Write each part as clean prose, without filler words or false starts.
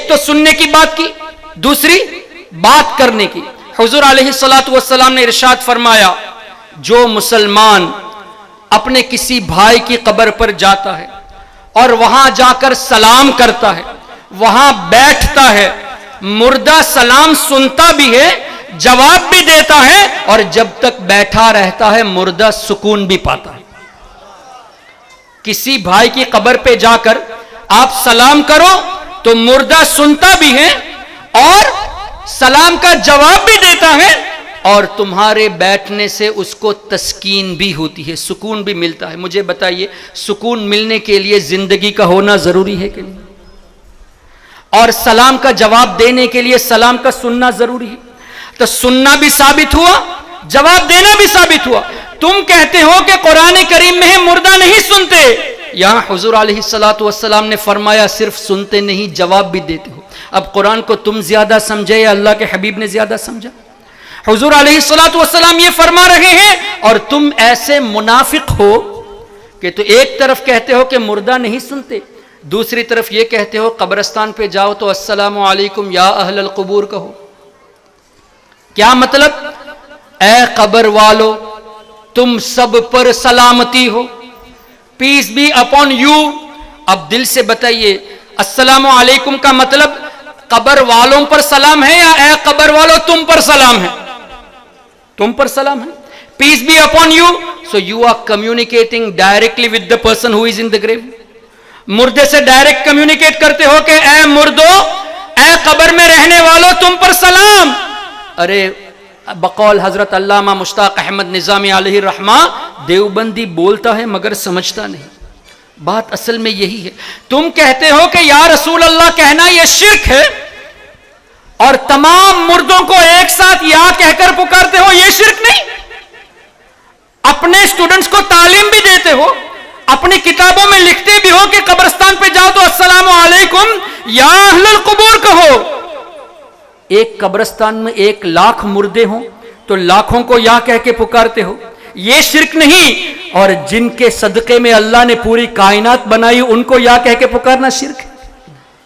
ایک تو سننے کی بات کی، دوسری بات کرنے کی۔ حضور علیہ الصلوۃ والسلام نے ارشاد فرمایا، جو مسلمان اپنے کسی بھائی کی قبر پر جاتا ہے اور وہاں جا کر سلام کرتا ہے، وہاں بیٹھتا ہے، مردہ سلام سنتا بھی ہے، جواب بھی دیتا ہے، اور جب تک بیٹھا رہتا ہے مردہ سکون بھی پاتا ہے۔ کسی بھائی کی قبر پہ جا کر آپ سلام کرو تو مردہ سنتا بھی ہے اور سلام کا جواب بھی دیتا ہے، اور تمہارے بیٹھنے سے اس کو تسکین بھی ہوتی ہے، سکون بھی ملتا ہے۔ مجھے بتائیے، سکون ملنے کے لیے زندگی کا ہونا ضروری ہے کہ نہیں؟ اور سلام کا جواب دینے کے لیے سلام کا سننا ضروری ہے۔ تو سننا بھی ثابت ہوا، جواب دینا بھی ثابت ہوا۔ تم کہتے ہو کہ قرآن کریم میں مردہ نہیں سنتے، یہاں حضور علیہ الصلوۃ والسلام نے فرمایا صرف سنتے نہیں، جواب بھی دیتے ہو۔ اب قرآن کو تم زیادہ سمجھے یا اللہ کے حبیب نے زیادہ سمجھا؟ حضور علیہ الصلوۃ والسلام یہ فرما رہے ہیں، اور تم ایسے منافق ہو کہ تو ایک طرف کہتے ہو کہ مردہ نہیں سنتے، دوسری طرف یہ کہتے ہو قبرستان پہ جاؤ تو السلام علیکم یا اہل القبور کہو۔ کیا مطلب؟ اے قبر والو، تم سب پر سلامتی ہو، پیس بی اپون یو۔ اب دل سے بتائیے، السلام علیکم کا مطلب قبر والوں پر سلام ہے یا اے قبر والو تم پر سلام ہے؟ تم پر سلام ہے۔ Peace be upon you, so you are communicating directly with the person who is in the grave. مردے سے ڈائریکٹ کمیونیکیٹ کرتے ہو کہ اے مردو، اے قبر میں رہنے والو تم پر سلام۔ ارے بقول حضرت علامہ مشتاق احمد نظامی علیہ الرحمہ، دیوبندی بولتا ہے مگر سمجھتا نہیں۔ بات اصل میں یہی ہے، تم کہتے ہو کہ یا رسول اللہ کہنا یہ شرک ہے، اور تمام مردوں کو ایک ساتھ یا کہہ کر پکارتے ہو، یہ شرک نہیں۔ اپنے اسٹوڈنٹس کو تعلیم بھی دیتے ہو، اپنی کتابوں میں لکھتے بھی ہو کہ قبرستان پہ جاؤ تو السلام علیکم یا اہل القبور کہو۔ ایک قبرستان میں 1,00,000 مردے ہوں تو لاکھوں کو یا کہہ کے پکارتے ہو، یہ شرک نہیں۔ اور جن کے صدقے میں اللہ نے پوری کائنات بنائی ان کو یا کہہ کے پکارنا شرک ہے؟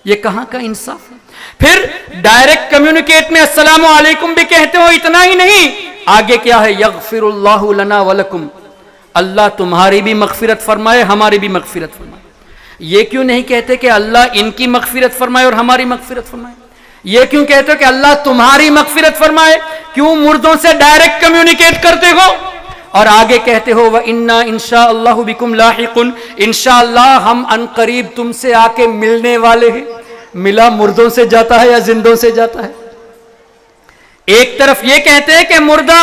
یہ کہاں کا انصاف ہے؟ پھر ڈائریکٹ کمیونیکیٹ میں السلام علیکم بھی کہتے ہو، اتنا ہی نہیں، آگے کیا ہے؟ یغفر اللہ لنا ولکم، اللہ تمہاری بھی مغفرت فرمائے، ہماری بھی مغفرت فرمائے۔ یہ کیوں نہیں کہتے کہ اللہ ان کی مغفرت فرمائے اور ہماری مغفرت فرمائے؟ یہ کیوں کہتے ہو کہ اللہ تمہاری مغفرت فرمائے؟ کیوں مردوں سے ڈائریکٹ کمیونیکیٹ کرتے ہو؟ اور آگے کہتے ہو وَإِنَّا إِن شَاءَ اللَّهُ بِكُمْ لَاحِقٌ، انشاءاللہ ہم ان قریب تم سے آ کے ملنے والے ہیں۔ ملا مردوں سے جاتا ہے یا زندوں سے جاتا ہے؟ ایک طرف یہ کہتے ہیں کہ مردہ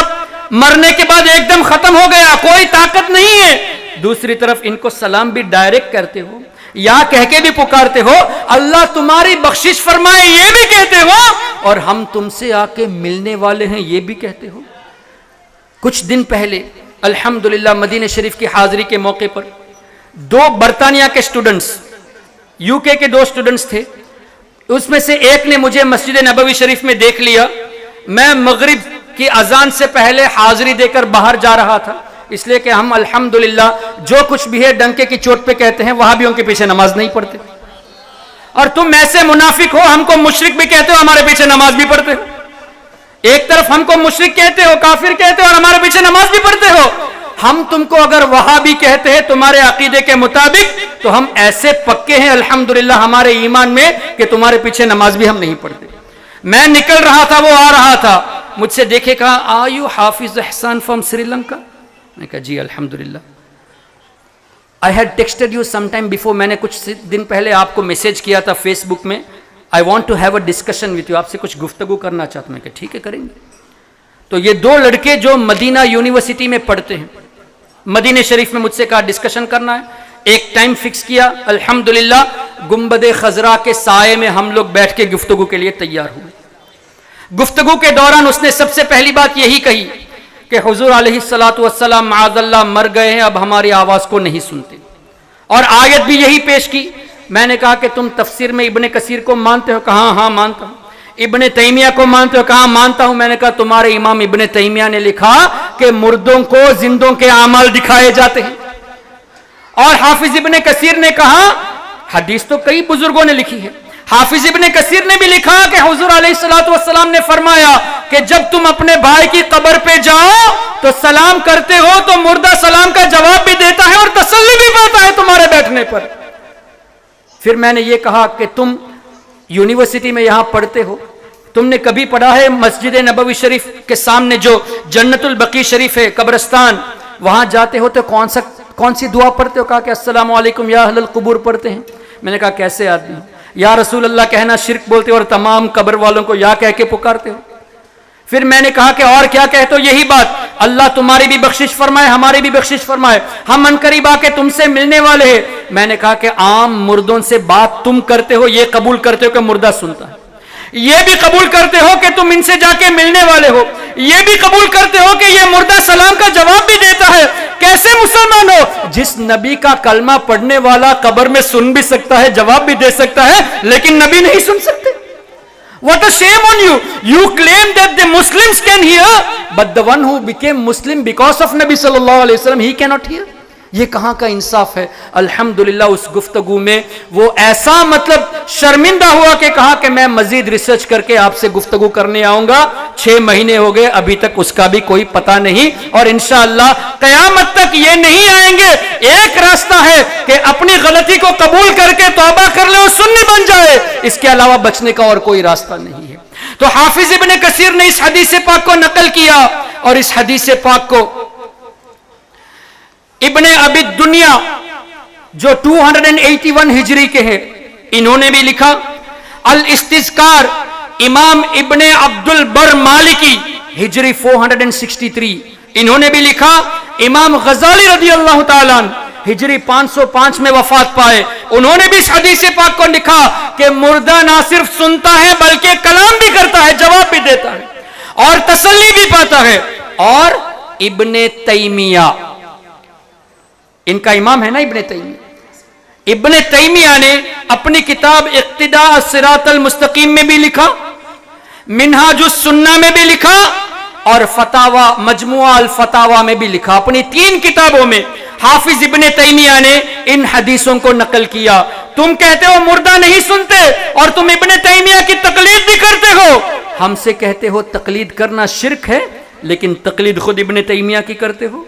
مرنے کے بعد ایک دم ختم ہو گیا، کوئی طاقت نہیں ہے، دوسری طرف ان کو سلام بھی ڈائریکٹ کرتے ہو، یا کہہ کے بھی پکارتے ہو اللہ تمہاری بخشش فرمائے، یہ بھی کہتے ہو، اور ہم تم سے آ کے ملنے والے ہیں، یہ بھی کہتے ہو۔ کچھ دن پہلے الحمدللہ مدینہ شریف کی حاضری کے موقع پر 2 برطانیہ کے سٹوڈنٹس، یو کے 2 سٹوڈنٹس تھے، اس میں سے ایک نے مجھے مسجد نبوی شریف میں دیکھ لیا، میں مغرب کی اذان سے پہلے حاضری دے کر باہر جا رہا تھا، اس لیے کہ ہم الحمدللہ جو کچھ بھی ہے ڈنکے کی چوٹ پہ کہتے ہیں، وہاں بھی ان کے پیچھے نماز نہیں پڑھتے، اور تم ایسے منافق ہو، ہم کو مشرک بھی کہتے ہو، ہمارے پیچھے نماز بھی پڑھتے ہو۔ ایک طرف ہم کو مشرک کہتے ہو، کافر کہتے ہو، اور ہمارے پیچھے نماز بھی پڑھتے ہو۔ ہم تم کو اگر وہابی کہتے ہیں تمہارے عقیدے کے مطابق، تو ہم ایسے پکے ہیں الحمدللہ ہمارے ایمان میں کہ تمہارے پیچھے نماز بھی ہم نہیں پڑھتے۔ میں نکل رہا تھا، وہ آ رہا تھا، مجھ سے دیکھے کہا آر یو حافظ احسان فرام سری لنکا؟ میں کہا جی الحمدللہ۔ I had texted you sometime before، میں نے کچھ دن پہلے آپ کو میسیج کیا تھا فیس بک میں، I want to have a discussion with you، آپ سے کچھ گفتگو کرنا چاہتا ہوں۔ میں کہا ٹھیک ہے کریں گے۔ تو یہ 2 لڑکے جو مدینہ یونیورسٹی میں پڑھتے ہیں، مدینہ شریف میں مجھ سے کہا ڈسکشن کرنا ہے، ایک ٹائم فکس کیا، الحمدللہ گنبد خضرا کے سائے میں ہم لوگ بیٹھ کے گفتگو کے لیے تیار ہوئے۔ گفتگو کے دوران اس نے سب سے پہلی بات یہی کہی کہ حضور علیہ الصلوۃ والسلام معاذ اللہ مر گئے ہیں، اب ہماری آواز کو نہیں سنتے، اور آیت بھی یہی پیش کی۔ میں نے کہا کہ تم تفسیر میں ابن کثیر کو مانتے ہو؟ کہا ہاں مانتا ہوں۔ ابن تیمیہ کو مانتے ہو؟ کہا مانتا ہوں۔ میں نے کہا تمہارے امام ابن تیمیہ نے لکھا کہ مردوں کو زندوں کے اعمال دکھائے جاتے ہیں، اور حافظ ابن کثیر نے کہا حدیث تو کئی بزرگوں نے لکھی ہے، حافظ ابن کثیر نے بھی لکھا کہ حضور علیہ الصلوۃ والسلام نے فرمایا کہ جب تم اپنے بھائی کی قبر پہ جاؤ تو سلام کرتے ہو تو مردہ سلام کا جواب بھی دیتا ہے اور تسلی بھی پاتا ہے تمہارے بیٹھنے پر. پھر میں نے یہ کہا کہ تم یونیورسٹی میں یہاں پڑھتے ہو, تم نے کبھی پڑھا ہے مسجد نبوی شریف کے سامنے جو جنت البقیع شریف ہے قبرستان, وہاں جاتے ہو تو کون سی دعا پڑھتے ہو؟ کہا کہ السلام علیکم یا اہل القبور پڑھتے ہیں. میں نے کہا کیسے آدمی, یا رسول اللہ کہنا شرک بولتے ہو اور تمام قبر والوں کو یا کہہ کے پکارتے ہو. پھر میں نے کہا کہ اور کیا کہتے ہو؟ یہی بات, اللہ تمہاری بھی بخشش فرمائے ہماری بھی بخشش فرمائے, ہم عنقریب آ کے تم سے ملنے والے ہیں. میں نے کہا کہ عام مردوں سے بات تم کرتے ہو, یہ قبول کرتے ہو کہ مردہ سنتا ہے, یہ بھی قبول کرتے ہو کہ تم ان سے جا کے ملنے والے ہو, یہ بھی قبول کرتے ہو کہ یہ مردہ سلام کا جواب بھی دیتا ہے. کیسے مسلمان ہو؟ جس نبی کا کلمہ پڑھنے والا قبر میں سن بھی سکتا ہے, جواب بھی دے سکتا ہے, لیکن نبی نہیں سن سکتے. What a shame on you! You claim that the Muslims can hear, but the one who became Muslim because of Nabi sallallahu alaihi wasallam, he cannot hear. یہ کہاں کا انصاف ہے؟ الحمدللہ اس گفتگو میں وہ ایسا مطلب شرمندہ ہوا کہ کہا کہ میں مزید ریسرچ کر کے آپ سے گفتگو کرنے آؤں گا. 6 مہینے ہو گئے, ابھی تک اس کا بھی کوئی پتہ نہیں, اور انشاءاللہ قیامت تک یہ نہیں آئیں گے. ایک راستہ ہے کہ اپنی غلطی کو قبول کر کے توبہ کر لے اور سنی بن جائے, اس کے علاوہ بچنے کا اور کوئی راستہ نہیں ہے. تو حافظ ابن کثیر نے اس حدیث پاک کو نقل کیا, اور اس حدیث پاک کو ابن ابی الدنیا جو 281 ہجری کے ہیں انہوں نے بھی لکھا. الاستذکار امام ابن عبد البر مالکی ہجری 463 انہوں نے بھی لکھا. امام غزالی رضی اللہ تعالیٰ عنہ ہجری 505 میں وفات پائے, انہوں نے بھی اس حدیث پاک کو لکھا کہ مردہ نہ صرف سنتا ہے بلکہ کلام بھی کرتا ہے, جواب بھی دیتا ہے اور تسلی بھی پاتا ہے. اور ابن تیمیہ, ان کا امام ہے نا ابن تیمیہ, ابن تیمیہ نے اپنی کتاب اقتداء الصراط المستقیم میں بھی لکھا, منہاج السنہ میں بھی لکھا, اور فتاوی مجموعہ الفتاوی میں بھی لکھا. اپنی 3 کتابوں میں حافظ ابن تیمیہ نے ان حدیثوں کو نقل کیا. تم کہتے ہو مردہ نہیں سنتے اور تم ابن تیمیہ کی تقلید بھی کرتے ہو. ہم سے کہتے ہو تقلید کرنا شرک ہے, لیکن تقلید خود ابن تیمیہ کی کرتے ہو.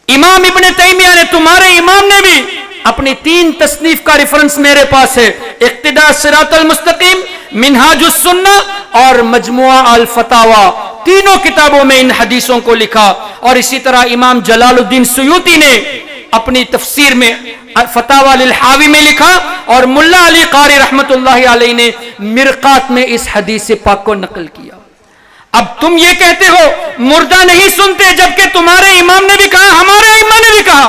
امام ابن تیمیہ نے, تمہارے امام نے بھی اپنی 3 تصنیف کا ریفرنس میرے پاس ہے, اقتداء الصراط المستقیم, منہاج السنہ اور مجموعہ الفتاوی. تینوں کتابوں میں ان حدیثوں کو لکھا. اور اسی طرح امام جلال الدین سیوطی نے اپنی تفسیر میں فتاوی للحاوی میں لکھا, اور ملا علی قاری رحمت اللہ علیہ نے مرقات میں اس حدیث پاک کو نقل کیا. اب تم یہ کہتے ہو مردہ نہیں سنتے, جبکہ تمہارے امام نے بھی کہا, ہمارے امام نے بھی کہا.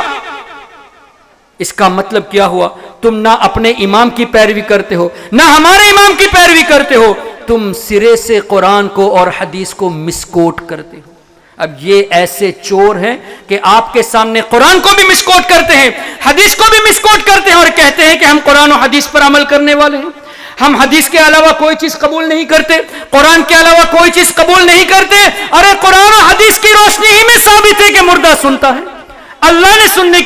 اس کا مطلب کیا ہوا؟ تم نہ اپنے امام کی پیروی کرتے ہو, نہ ہمارے امام کی پیروی کرتے ہو, تم سرے سے قرآن کو اور حدیث کو مسکوٹ کرتے ہو. اب یہ ایسے چور ہیں کہ آپ کے سامنے قرآن کو بھی مسکوٹ کرتے ہیں, حدیث کو بھی مسکوٹ کرتے ہیں, اور کہتے ہیں کہ ہم قرآن و حدیث پر عمل کرنے والے ہیں. ہم حدیث کے علاوہ کوئی چیز قبول نہیں کرتے, قرآن کے علاوہ کوئی چیز قبول نہیں کرتے. ارے قرآن و حدیث کی روشنی ہی میں ثابت ہے کہ مردہ سنتا ہے. اللہ نے سننے کی